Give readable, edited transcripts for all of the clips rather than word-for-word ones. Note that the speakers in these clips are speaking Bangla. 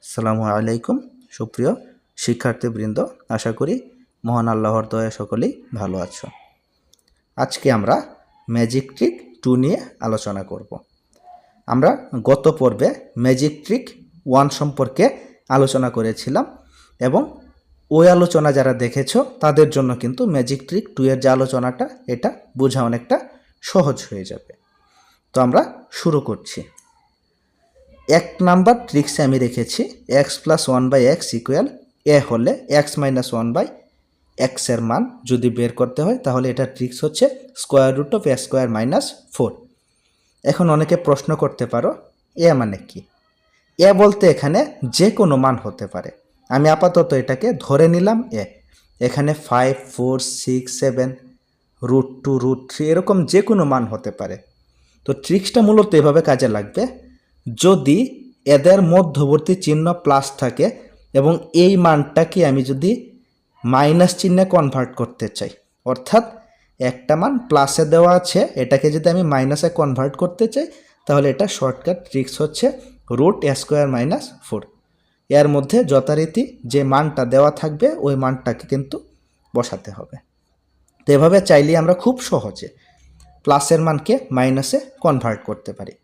আসসালামু আলাইকুম সুপ্রিয় শিক্ষার্থীবৃন্দ, আশা করি মহান আল্লাহর দয়ায় সকলেই ভালো আছো। আজকে আমরা ম্যাজিক ট্রিক 2 নিয়ে আলোচনা করব। আমরা গত পর্বে ম্যাজিক ট্রিক 1 সম্পর্কে আলোচনা করেছিলাম এবং ওই আলোচনা যারা দেখেছো তাদের জন্য কিন্তু ম্যাজিক ট্রিক 2 এর যে আলোচনাটা এটা বোঝা অনেকটা সহজ হয়ে যাবে। তো আমরা শুরু করছি। 1 নাম্বার ট্রিক্সে আমি রেখেছি x plus 1/x equal a হলে x মাইনাস 1/x এর মান যদি বের করতে হয় তাহলে এটা ট্রিক্স হচ্ছে square root of a square minus 4। এখন অনেকে প্রশ্ন করতে পারো a মানে কি? a বলতে এখানে যে কোনো মান হতে পারে। আমি আপাতত এটাকে ধরে নিলাম a। এখানে 5, 4, 6, 7, √2, √3 এরকম যে কোনো মান হতে পারে। তো ট্রিক্সটা মূলত এভাবে কাজে লাগবে, যদি এদের মধ্যবর্তী চিহ্ন প্লাস থাকে এবং এই মানটাকে আমি যদি মাইনাস চিহ্নে কনভার্ট করতে চাই, অর্থাৎ একটা মান প্লাসে দেওয়া আছে এটাকে যদি আমি মাইনাসে কনভার্ট করতে চাই তাহলে এটা শর্টকাট ট্রিক্স হচ্ছে রুট a স্কোয়ার মাইনাস 4। এর মধ্যে যথারীতি যে মানটা দেওয়া থাকবে ওই মানটাকে কিন্তু বসাতে হবে। তো এভাবে চাইলেই আমরা খুব সহজে প্লাসের মানকে মাইনাসে কনভার্ট করতে পারি।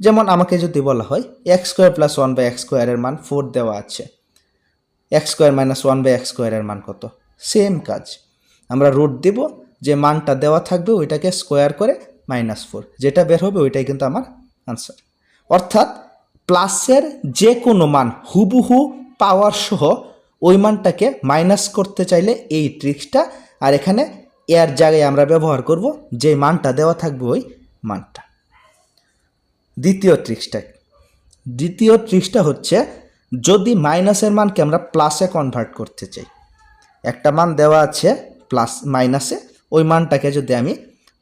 যেমন আমাকে যদি বলা হয় x স্কোয়ার প্লাস 1/x স্কোয়ারের মান 4 দেওয়া আছে, x স্কোয়ার মাইনাস 1/x স্কোয়ারের মান কত? সেম কাজ, আমরা রুট দিব, যে মানটা দেওয়া থাকবে ওইটাকে স্কোয়ার করে -4 যেটা বের হবে ওইটাই কিন্তু আমার আনসার। অর্থাৎ প্লাসের যে কোনো মান হুবহু পাওয়ার সহ ওই মানটাকে মাইনাস করতে চাইলে এই ট্রিক্সটা, আর এখানে এর জায়গায় আমরা ব্যবহার করব যে মানটা দেওয়া থাকবে ওই মানটা। দ্বিতীয় ট্রিক্সটা হচ্ছে যদি মাইনাসের মানকে আমরা প্লাসে কনভার্ট করতে চাই, একটা মান দেওয়া আছে প্লাস মাইনাসে, ওই মানটাকে যদি আমি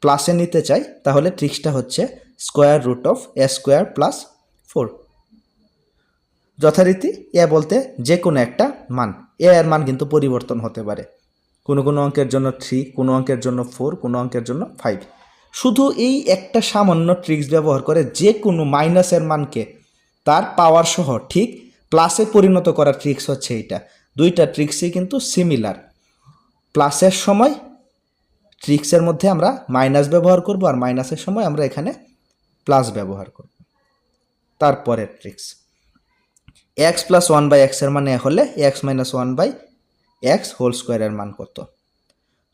প্লাসে নিতে চাই তাহলে ট্রিক্সটা হচ্ছে square root of a square plus 4। যথারীতি এ বলতে যে কোনো একটা মান, এর মান কিন্তু পরিবর্তন হতে পারে, কোনো কোনো অঙ্কের জন্য 3, কোনো অঙ্কের জন্য 4, কোনো অঙ্কের জন্য 5। শুধু এই একটা সামান্য ট্রিক্স ব্যবহার করে যে কোনো মাইনাসের মানকে তার পাওয়ার সহ ঠিক প্লাসে পরিণত করার ট্রিক্স হচ্ছে এইটা। দুইটা ট্রিক্সই কিন্তু সিমিলার। প্লাসের সময় ট্রিক্সের মধ্যে আমরা মাইনাস ব্যবহার করব আর মাইনাসের সময় আমরা এখানে প্লাস ব্যবহার করব। তারপরের ট্রিক্স x প্লাস 1/x এর মান হলে x মাইনাস 1/x হোল স্কোয়ারের মান কত?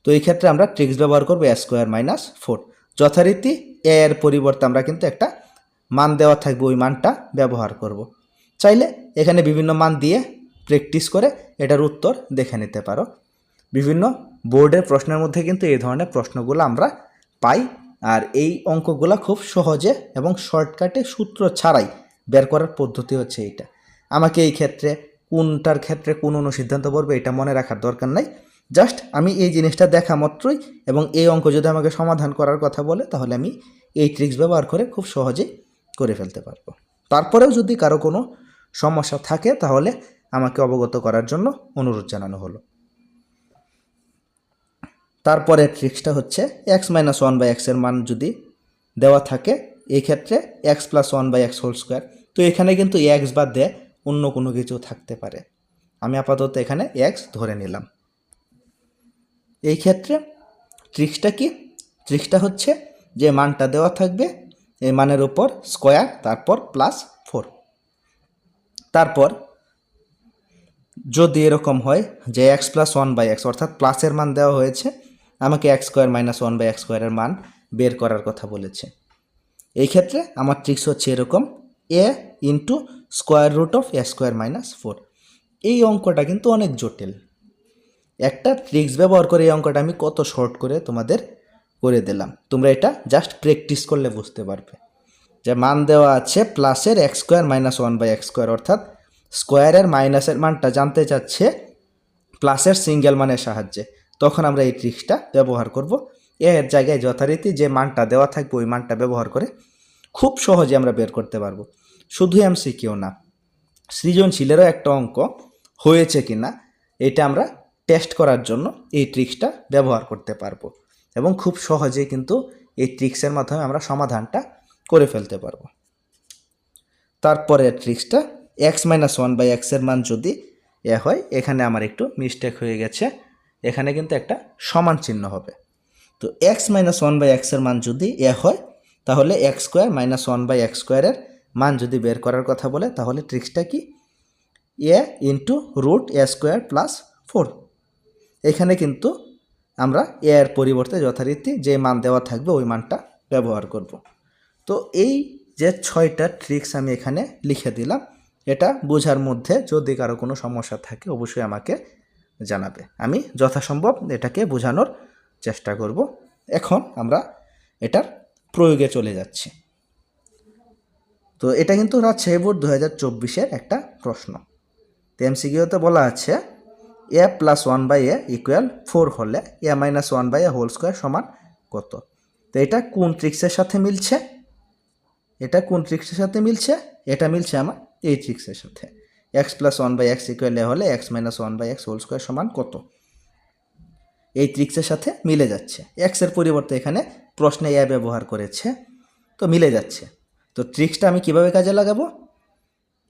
তো এই ক্ষেত্রে আমরা ট্রিক্স ব্যবহার করব a স্কোয়ার মাইনাস 4। যথারীতি a এর পরিবর্তে আমরা কিন্তু একটা মান দেওয়া থাকবে ওই মানটা ব্যবহার করব। চাইলে এখানে বিভিন্ন মান দিয়ে প্র্যাকটিস করে এটার উত্তর দেখে নিতে পারো। বিভিন্ন বোর্ডের প্রশ্নের মধ্যে কিন্তু এই ধরনের প্রশ্নগুলো আমরা পাই, আর এই অঙ্কগুলো খুব সহজে এবং শর্টকাটে সূত্র ছাড়াই বের করার পদ্ধতি হচ্ছে এইটা। আমাকে এই ক্ষেত্রে কোনটার ক্ষেত্রে কোন অনুসিদ্ধান্ত পড়বে এটা মনে রাখার দরকার নাই, জাস্ট আমি এই জিনিসটা দেখা মাত্রই এবং এই অঙ্ক যদি আমাকে সমাধান করার কথা বলে তাহলে আমি এই ট্রিক্স ব্যবহার করে খুব সহজেই করে ফেলতে পারবো। তারপরেও যদি কারো কোনো সমস্যা থাকে তাহলে আমাকে অবগত করার জন্য অনুরোধ জানানো হলো। তারপরে ট্রিক্সটা হচ্ছে x মাইনাস 1/x এর মান যদি দেওয়া থাকে, এই ক্ষেত্রে x plus 1/x whole square. তো এখানে কিন্তু x বাদ দিয়ে অন্য কোনো কিছু থাকতে পারে, আমি আপাতত এখানে x ধরে নিলাম। এই ক্ষেত্রে ট্রিক্সটা কি? ট্রিক্সটা হচ্ছে যে মানটা দেওয়া থাকবে এই মানের উপর স্কোয়ার তারপর প্লাস 4। তারপর যদি এরকম হয় যে x প্লাস 1/x অর্থাৎ প্লাসের মান দেওয়া হয়েছে, আমাকে x স্কোয়ার মাইনাস 1/x স্কোয়ারের মান বের করার কথা বলেছে, এই ক্ষেত্রে আমার ট্রিক্স হচ্ছে এরকম a into square root of a square minus 4। এই অঙ্কটা কিন্তু অনেক জটিল, একটা ট্রিক্স ব্যবহার করে এই অঙ্কটা আমি কত শর্ট করে তোমাদের করে দিলাম। তোমরা এটা জাস্ট প্র্যাকটিস করলে বুঝতে পারবে যে মান দেওয়া আছে প্লাসের x square minus 1/x square, অর্থাৎ স্কোয়ারের মাইনাসের মানটা জানতে চাচ্ছে প্লাসের সিঙ্গেল মানের সাহায্যে, তখন আমরা এই ট্রিক্সটা ব্যবহার করব। এর জায়গায় যথারীতি যে মানটা দেওয়া থাকবে ওই মানটা ব্যবহার করে খুব সহজে আমরা বের করতে পারবো। শুধু এমসিকিউ না, সৃজনশীলেরও একটা অঙ্ক হয়েছে কিনা এটা আমরা টেস্ট করার জন্য এই ট্রিক্সটা ব্যবহার করতে পারবো এবং খুব সহজেই কিন্তু এই ট্রিক্সের মাধ্যমে আমরা সমাধানটা করে ফেলতে পারবো। তারপরে ট্রিক্সটা এক্স মাইনাস ওয়ান বাই এক্সের মান যদি এ হয়, এখানে আমার একটু মিস্টেক হয়ে গেছে, এখানে কিন্তু একটা সমান চিহ্ন হবে। তো এক্স মাইনাস ওয়ান বাই এক্সের মান যদি এ হয়, তাহলে x square minus one by x স্কোয়ারের মান যদি বের করার কথা বলে, তাহলে ট্রিক্সটা কি, A into root A square plus 4। এখানে কিন্তু আমরা এর পরিবর্তে যথারীতি যে মান দেওয়া থাকবে ওই মানটা ব্যবহার করব। তো এই যে 6টা ট্রিক্স আমি এখানে লিখে দিলাম, এটা বোঝার মধ্যে যদি কারো কোনো সমস্যা থাকে অবশ্যই আমাকে জানাবে, আমি যথাসম্ভব এটাকে বোঝানোর চেষ্টা করব। এখন আমরা এটার প্রয়োগে চলে যাচ্ছি। তো এটা কিন্তু রাজশাহী বোর্ড 2024-এর একটা প্রশ্ন। তো এমসিকিউতে বলা আছে A plus one by A equal 4 হলে A minus one by A whole square সমান কত। তো এটা কোন ট্রিক্সের সাথে মিলছে, এটা কোন ট্রিক্সের সাথে মিলছে, এটা মিলছে আমার এই ট্রিক্সের সাথে। X plus one by x equal A হলে x minus one by x whole square সমান কত, এই ট্রিক্সের সাথে মিলে যাচ্ছে। এক্সের পরিবর্তে এখানে প্রশ্নে এ ব্যবহার করেছে, তো মিলে যাচ্ছে। তো ট্রিক্সটা আমি কিভাবে কাজে লাগাবো,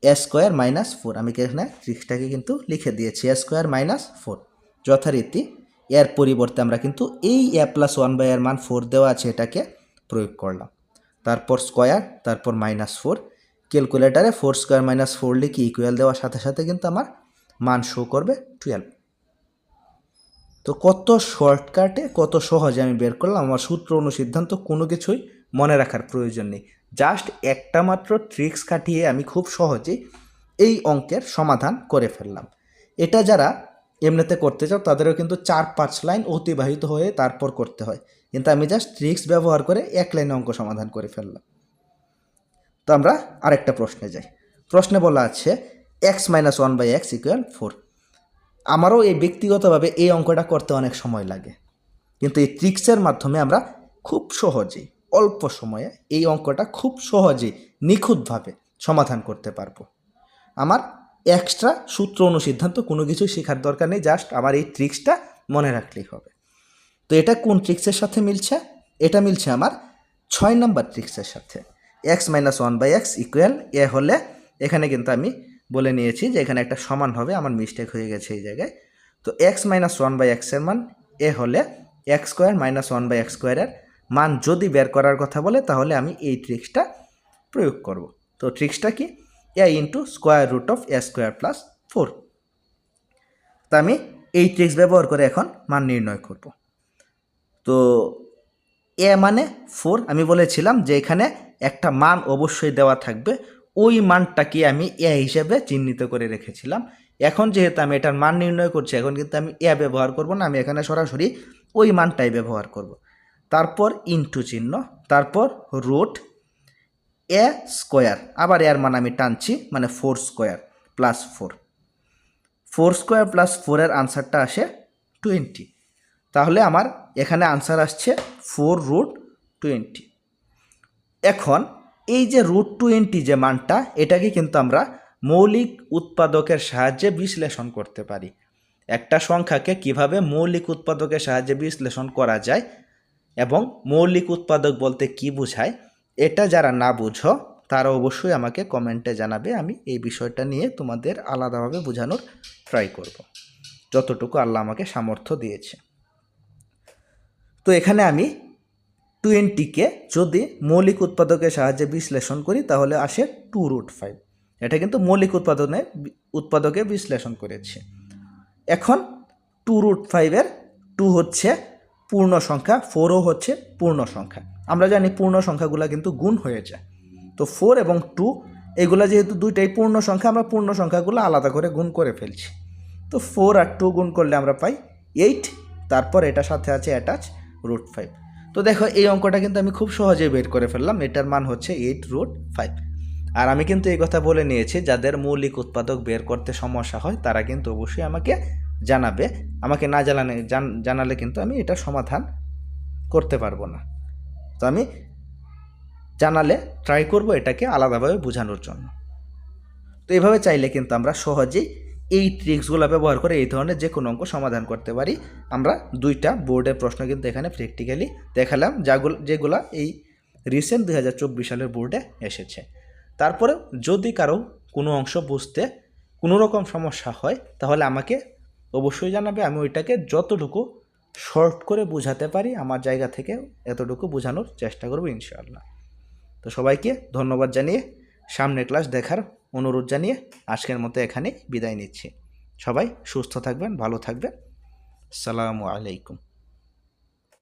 এ স্কোয়ার মাইনাস 4, আমি এখানে ট্রিক্সটাকে কিন্তু লিখে দিয়েছি এ স্কোয়ার মাইনাস 4। যথারীতি এর পরিবর্তে আমরা কিন্তু এই এ প্লাস ওয়ান বাই এর মান 4 দেওয়া আছে এটাকে প্রয়োগ করলাম, তারপর স্কোয়ার, তারপর মাইনাস 4। ক্যালকুলেটারে 4 স্কোয়ার মাইনাস 4 লিখে ইকুয়াল দেওয়ার সাথে সাথে কিন্তু আমার মান শো করবে 12। তো কত শর্টকাটে কত সহজে আমি বের করলাম, আমার সূত্র অনুসিদ্ধান্ত কোনো কিছুই মনে রাখার প্রয়োজন নেই, জাস্ট একটা মাত্র ট্রিক্স খাটিয়ে আমি খুব সহজেই এই অঙ্কের সমাধান করে ফেললাম। এটা যারা এমনিতে করতে চাও তাদেরও কিন্তু 4-5 লাইন অতিবাহিত হয়ে তারপর করতে হয়, কিন্তু আমি জাস্ট ট্রিক্স ব্যবহার করে 1 লাইনে অঙ্ক সমাধান করে ফেললাম। তো আমরা আরেকটা প্রশ্নে যাই। প্রশ্নে বলা আছে x minus one by x equal 4। আমারও এই ব্যক্তিগতভাবে এই অঙ্কটা করতে অনেক সময় লাগে, কিন্তু এই ট্রিক্সের মাধ্যমে আমরা খুব সহজেই অল্প সময়ে এই অঙ্কটা খুব সহজেই নিখুঁতভাবে সমাধান করতে পারবো। আমার এক্সট্রা সূত্র অনুসিদ্ধান্ত কোনো কিছু শেখার দরকার নেই, জাস্ট আমার এই ট্রিক্সটা মনে রাখলেই হবে। তো এটা কোন ট্রিক্সের সাথে মিলছে, এটা মিলছে আমার 6 নম্বর ট্রিক্সের সাথে। X minus one by x equal A হলে, এখানে কিন্তু আমি বলে নিয়েছি যে এখানে একটা সমান হবে, আমার মিস্টেক হয়ে গেছে এই জায়গায়। তো এক্স মাইনাস ওয়ান বাই এক্সের মান এ হলে x square minus one by x স্কোয়ারের মান যদি বের করার কথা বলে, তাহলে আমি এই ট্রিক্সটা প্রয়োগ করব। তো ট্রিক্সটা কি, A into square root of A square plus 4। তা আমি এই ট্রিক্স ব্যবহার করে এখন মান নির্ণয় করব। তো এ মানে 4, আমি বলেছিলাম যে এখানে একটা মান অবশ্যই দেওয়া থাকবে, ওই মানটাকে আমি এ হিসেবে চিহ্নিত করে রেখেছিলাম। এখন যেহেতু আমি এটার মান নির্ণয় করছি, এখন কিন্তু আমি এ ব্যবহার করব না, আমি এখানে সরাসরি ওই মানটাই ব্যবহার করব। তারপর ইনটু চিহ্ন, তারপর রুট এ স্কোয়ার, আবার এর মান আমি টানছি, মানে 4 স্কোয়ার প্লাস 4। 4 স্কোয়ার প্লাস 4-এর আনসারটা আসে 20। তাহলে আমার এখানে আনসার আসছে 4 রুট 20। এখন এই যে রুট 20 যে মানটা, এটাকে কিন্তু আমরা মৌলিক উৎপাদকের সাহায্যে বিশ্লেষণ করতে পারি। একটা সংখ্যাকে কিভাবে মৌলিক উৎপাদকের সাহায্যে বিশ্লেষণ করা যায় এবং মৌলিক উৎপাদক বলতে কি বোঝায়, এটা যারা না বুঝো তারা অবশ্যই আমাকে কমেন্টে জানাবে, আমি এই বিষয়টা নিয়ে তোমাদের আলাদাভাবে বোঝানোর ট্রাই করব যতটুকু আল্লাহ আমাকে সামর্থ্য দিয়েছে। তো এখানে আমি 20কে যদি মৌলিক উৎপাদকের সাহায্যে বিশ্লেষণ করি তাহলে আসে 2 রুট 5। এটা কিন্তু মৌলিক উৎপাদকে বিশ্লেষণ করেছে। এখন 2 রুট 5-এর 2 হচ্ছে পূর্ণ সংখ্যা, 4ও হচ্ছে পূর্ণ সংখ্যা। আমরা জানি পূর্ণ সংখ্যাগুলো কিন্তু গুণ হয়ে যায়। তো 4 এবং 2 এগুলো যেহেতু দুইটাই পূর্ণ সংখ্যা, আমরা পূর্ণ সংখ্যাগুলো আলাদা করে গুণ করে ফেলছি। তো 4 আর 2 গুণ করলে আমরা পাই 8, তারপর এটার সাথে আছে অ্যাটাচ রুট 5। তো দেখো এই অঙ্কটা কিন্তু আমি খুব সহজেই বের করে ফেললাম, এটার মান হচ্ছে 8 রুট 5। আর আমি কিন্তু এই কথা বলে নিয়েছি, যাদের মৌলিক উৎপাদক বের করতে সমস্যা হয় তারা কিন্তু অবশ্যই আমাকে জানাবে, আমাকে না জানালে কিন্তু আমি এটা সমাধান করতে পারবো না। তো আমি জানালে ট্রাই করব এটাকে আলাদাভাবে বোঝানোর জন্য। তো এইভাবে চাইলে কিন্তু আমরা সহজেই এই ট্রিক্সগুলো ব্যবহার করে এই ধরনের যে কোনো অঙ্ক সমাধান করতে পারি। আমরা 2টা বোর্ডের প্রশ্ন কিন্তু এখানে প্র্যাকটিক্যালি দেখালাম, যেগুলো এই রিসেন্ট 2024 সালের বোর্ডে এসেছে। তারপরে যদি কারো কোনো অংশ বুঝতে কোনো রকম সমস্যা হয় তাহলে আমাকে অবশ্যই জানাবে। আমি ওইটাকে যতটুকু শর্ট করে বোঝাতে পারি আমার জায়গা থেকে এতটুকু বোঝানোর চেষ্টা করব ইনশাআল্লাহ। তো সবাইকে ধন্যবাদ জানিয়ে সামনের ক্লাস দেখার অনুরোধ জানিয়ে আজকের মতো এখানে বিদায় নিচ্ছি। সবাই সুস্থ থাকবেন, ভালো থাকবেন। আসসালামু আলাইকুম।